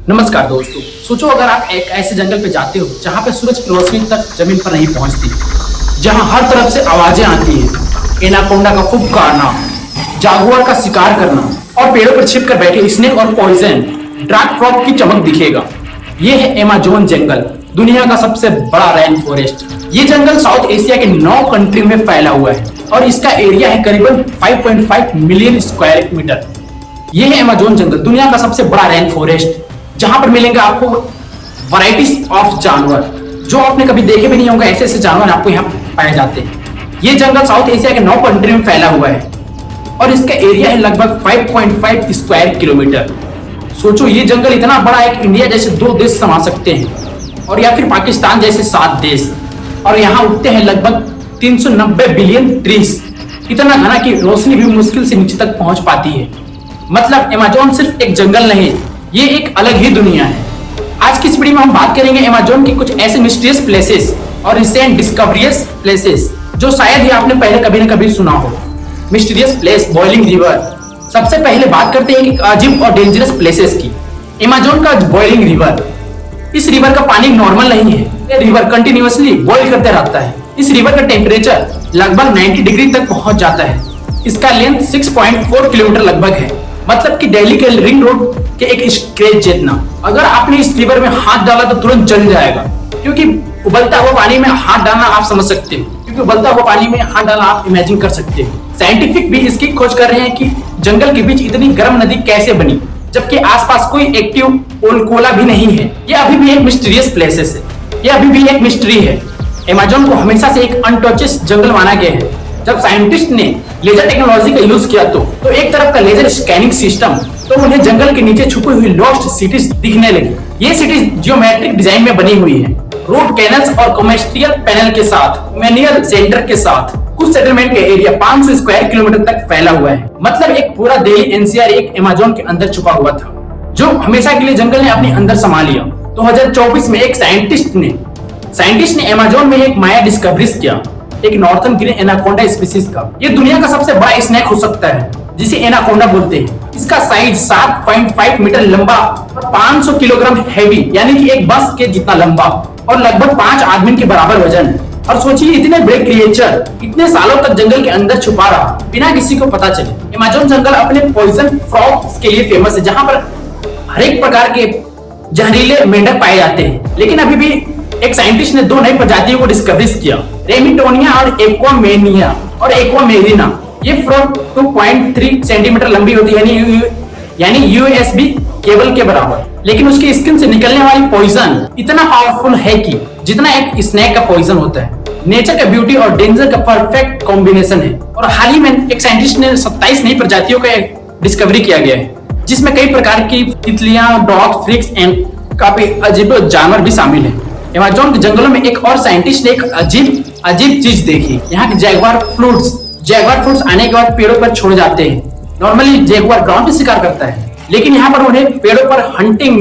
नमस्कार दोस्तों। सोचो अगर आप एक ऐसे जंगल पे जाते हो जहाँ पे सूरज की रोशनी तक जमीन पर नहीं पहुँचती, जहाँ हर तरफ से आवाजें आती हैं, एनाकोंडा का फुफकारना, जागुआर का शिकार करना और पेड़ों पर छिपकर बैठे स्नेक और पॉइजन ड्रैगन फ्रॉग की चमक दिखेगा। ये है अमेज़न जंगल, दुनिया का सबसे बड़ा रेन फॉरेस्ट। ये जंगल साउथ एशिया के 9 कंट्री में फैला हुआ है और इसका एरिया है करीबन 5.5 मिलियन स्क्वायर मीटर। ये है अमेज़न जंगल, दुनिया का सबसे बड़ा रेन फॉरेस्ट, जहां पर मिलेंगे आपको वैरायटीज ऑफ जानवर जो आपने कभी देखे भी नहीं होंगे। ऐसे ऐसे जानवर आपको यहाँ पाए जाते हैं। ये जंगल साउथ एशिया के 9 कंट्री में फैला हुआ है और इसका एरिया है लगभग 5.5 स्क्वायर किलोमीटर। सोचो ये जंगल इतना बड़ा है कि इंडिया जैसे 2 देश समा सकते हैं और या फिर पाकिस्तान जैसे 7 देश। और यहाँ उगते हैं लगभग 390 बिलियन ट्रीज, इतना घना कि रोशनी भी मुश्किल से नीचे तक पहुंच पाती है। मतलब अमेज़न सिर्फ एक जंगल नहीं, ये एक अलग ही दुनिया है। आज की इस वीडियो में हम बात करेंगे अमेज़न की कुछ ऐसे मिस्टीरियस प्लेसेस और रिसेंट डिस्कवरीज प्लेसेस जो शायद ही आपने पहले कभी न कभी सुना हो। Mysterious place boiling river. सबसे पहले बात करते हैं कि अजीब और डेंजरस प्लेसेस की। अमेज़न का बॉइलिंग रिवर, इस रिवर का पानी नॉर्मल नहीं है। ये रिवर कंटिन्यूअसली बॉइल करते रहता है। इस रिवर का टेम्परेचर लगभग 90 डिग्री तक पहुंच जाता है। इसका लेंथ 6.4 किलोमीटर लगभग है, मतलब कि दिल्ली के रिंग रोड के एक स्क्रेच जितना। अगर आपने इस रिवर में हाथ डाला तो तुरंत जल जाएगा, क्योंकि उबलता हुआ पानी में हाथ डालना आप समझ सकते हो। क्योंकि उबलता हुआ पानी में हाथ डालना आप इमेजिन कर सकते हो। साइंटिफिक भी इसकी खोज कर रहे हैं कि जंगल के बीच इतनी गर्म नदी कैसे बनी, जबकि आसपास कोई एक्टिव ओलकोला भी नहीं है। ये अभी भी एक मिस्टीरियस प्लेसेस है, ये अभी भी एक मिस्ट्री है। अमेज़न को हमेशा से एक अनटचेड जंगल माना गया है। जब साइंटिस्ट ने लेजर टेक्नोलॉजी का यूज किया तो एक तरफ का लेजर स्कैनिंग सिस्टम, तो उन्हें जंगल के नीचे छुपी हुई लॉस्ट सिटीज दिखने लगी। ये सिटीज जियोमेट्रिक डिजाइन में बनी हुई है, रोड कैनल्स और कमर्शियल पैनल के साथ, मैनुअल सेंटर के साथ। कुछ सेटलमेंट का एरिया 500 स्क्वायर किलोमीटर तक फैला हुआ है। मतलब एक पूरा दिल्ली एनसीआर एक अमेज़न के अंदर छुपा हुआ था, जो हमेशा के लिए जंगल ने अपने अंदर संभाल लिया। 2024 में एक साइंटिस्ट ने अमेज़न में एक नया डिस्कवरी किया, एक नॉर्थर्न ग्रीन एनाकोंडा स्पीशीज का। ये दुनिया का सबसे बड़ा स्नेक हो सकता है, जिसे एनाकोंडा बोलते हैं। इसका साइज 7.5 मीटर लंबा और 500 किलोग्राम हैवी, यानी कि एक बस के जितना लंबा, और लगभग 5 आदमी के बराबर वजन। और सोचिए इतने बड़े क्रिएचर इतने सालों तक जंगल के अंदर छुपा रहा बिना किसी को पता चले। अमेज़न जंगल अपने पॉइजन फ्रॉग्स के लिए फेमस है, जहां पर हर एक प्रकार के जहरीले मेंढक पाए जाते हैं। लेकिन अभी भी एक साइंटिस्ट ने 2 नई प्रजातियों को डिस्कवरी किया, रेमिटोनिया और एक्वामेनिया और एक्वामेरिना। ये फ्रॉग 2.3 सेंटीमीटर लंबी होती है, यानी यूएसबी केबल के बराबर। लेकिन उसकी स्किन से निकलने वाली पॉइजन इतना पावरफुल है कि जितना एक स्नेक का पॉइजन होता है। नेचर का ब्यूटी और डेंजर का परफेक्ट कॉम्बिनेशन है। और हाल ही में एक साइंटिस्ट ने 27 नई प्रजातियों का डिस्कवरी किया गया है, जिसमें कई प्रकार की तितलियां, डॉग, फ्रिक्स एंड काफी अजीब जानवर भी शामिल है। अमेज़न के जंगलों में एक और साइंटिस्ट ने एक अजीब चीज देखी। यहाँ के जैगुआर फ्रूट्स आने के बाद पेड़ों पर छोड़ जाते हैं। नॉर्मली जैगुआर ग्राउंड पे शिकार करता है, लेकिन यहाँ पर उन्हें पेड़ों पर हंटिंग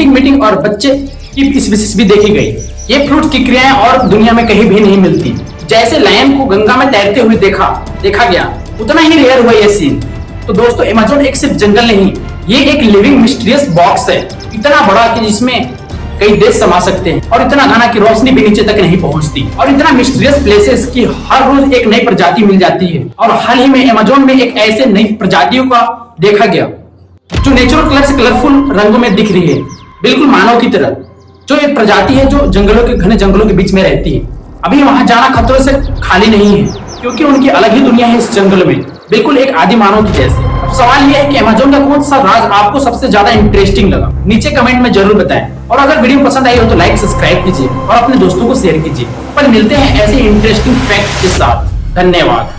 मीटिंग और बच्चे की स्पीशीज भी देखी गई। ये फ्रूट्स की क्रियाएं और दुनिया में कहीं भी नहीं मिलती। जैसे लायन को गंगा में तैरते हुए देखा गया, उतना ही रेयर हुआ ये सीन। तो दोस्तों अमेज़न एक सिर्फ जंगल नहीं, ये एक लिविंग मिस्टीरियस बॉक्स है, इतना बड़ा कि जिसमें कई देश समा सकते हैं, और इतना घना कि रोशनी भी नीचे तक नहीं पहुंचती, और इतना मिस्टीरियस प्लेसेस की हर रोज एक नई प्रजाति मिल जाती है। और हाल ही में अमेज़न में एक ऐसे नई प्रजातियों का देखा गया जो नेचुरल कलर से कलरफुल रंगों में दिख रही है, बिल्कुल मानव की तरह। जो एक प्रजाति है जो घने जंगलों के बीच में रहती है। अभी वहां जाना खतरों से खाली नहीं है, क्योंकि उनकी अलग ही दुनिया है इस जंगल में, बिल्कुल एक आदि मानव की जैसे। अब सवाल यह है कि अमेज़न का कौन सा राज आपको सबसे ज्यादा इंटरेस्टिंग लगा, नीचे कमेंट में जरूर बताएं। और अगर वीडियो पसंद आई हो तो लाइक सब्सक्राइब कीजिए और अपने दोस्तों को शेयर कीजिए। पर मिलते हैं ऐसे इंटरेस्टिंग फैक्ट के साथ। धन्यवाद।